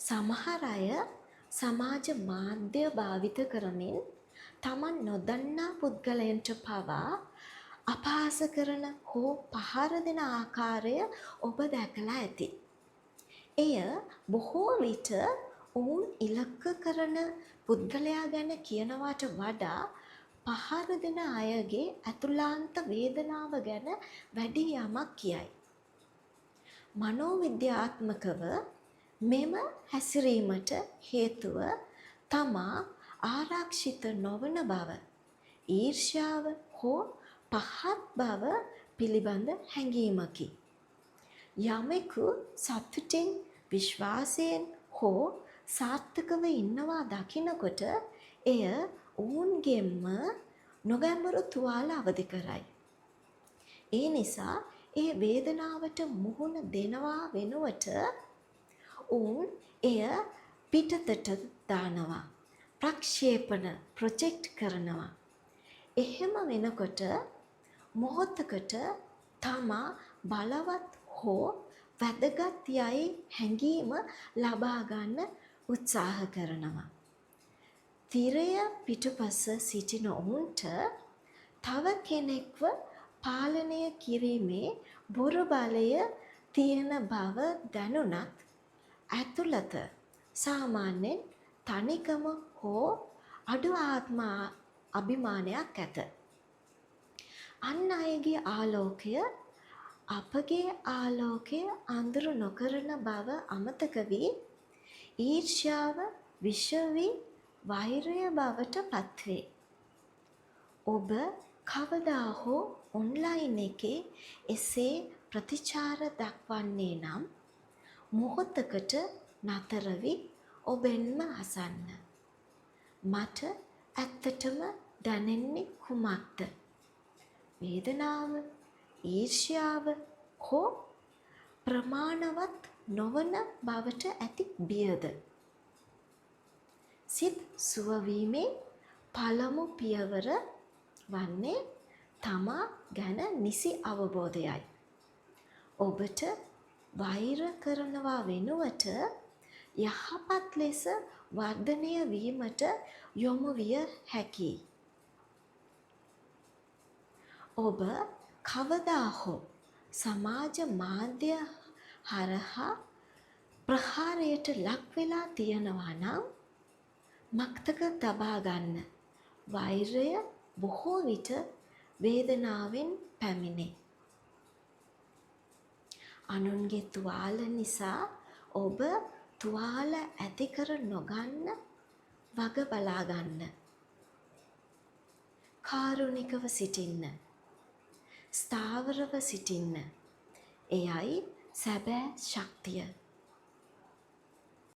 සමහර අය සමාජ මාධ්‍ය භාවිත කරමින් තමන් නොදන්නා පුද්ගලයන්ට පවා අපහාස කරන හෝ පහර දෙන ආකාරය ඔබ දැකලා ඇති. එය බොහෝ විට ඔවුන් ඉලක්ක කරන පුද්ගලයා ගැන කියනවාට වඩා පහර දෙන අයගේ ඇතුළාන්ත වේදනාව ගැන වැඩි යමක් කියයි. මනෝවිද්‍යාත්මකව මෙම හැසිරීමට හේතුව තමා ආරක්ෂිත නොවන බව, ඊර්ෂ්‍යාව හෝ පහත් බව පිළිබඳ හැඟීමකි. යමෙකු සතුටින් විශ්වාසයෙන් හෝ සාර්ථකව ඉන්නවා දකිනකොට එය ඔවුන්ගෙන්ම නොගැඹුරු තුවාල අවදි කරයි. ඒ නිසා ඒ වේදනාවට මුහුණ දෙනවා වෙනුවට ඔවුන් එය පිටතට දානවා, ප්‍රක්ෂේපණ ප්‍රොජෙක්ට් කරනවා. එහෙම වෙනකොට මොහොතකට තමා බලවත් හෝ වැදගත් යයි හැඟීම ලබා ගන්න උත්සාහ කරනවා. තිරය පිටුපස සිටින ඔවුන්ට තව කෙනෙක්ව පාලනය කිරීමේ බොරු බලය තියෙන බව දැනුණත් ඇතුළත සාමාන්‍යයෙන් තනිකම හෝ අඩු ආත්ම අභිමානයක් ඇත. අන් අයගේ ආලෝකය අපගේ ආලෝකය අඳුරු නොකරන බව අමතක වී ඊර්ෂ්‍යාව විෂ වී වෛරය බවට පත්වේ. ඔබ කවදා හෝ ඔන්ලයින් එකේ එසේ ප්‍රතිචාර දක්වන්නේ නම් මොහොතකට නතර වී ඔබෙන්ම අසන්න. මට ඇත්තටම දැනෙන්නේ කුමක්ද? වේදනාව, ඊර්ෂ්‍යාව හෝ ප්‍රමාණවත් නොවන බවට ඇති බියද? සිත් සුවවීමේ පළමු පියවර වන්නේ තමා ගැන නිසි අවබෝධයයි. ඔබට වෛර කරනවා වෙනුවට යහපත් ලෙස වර්ධනය වීමට යොමු විය හැකියි. ඔබ කවදා හෝ සමාජ මාධ්‍ය හරහා ප්‍රහාරයට ලක් වෙලා තියෙනවා නම් මතක තබා ගන්න. වෛරය බොහෝ විට වේදනාවෙන් පැමිණේ. අනුන්ගේ තුවාල නිසා ඔබ තුවාල ඇති කර නොගන්න වග බලා ගන්න. කාරුණිකව සිටින්න. ස්ථාවරව සිටින්න. එයයි සැබෑ ශක්තිය.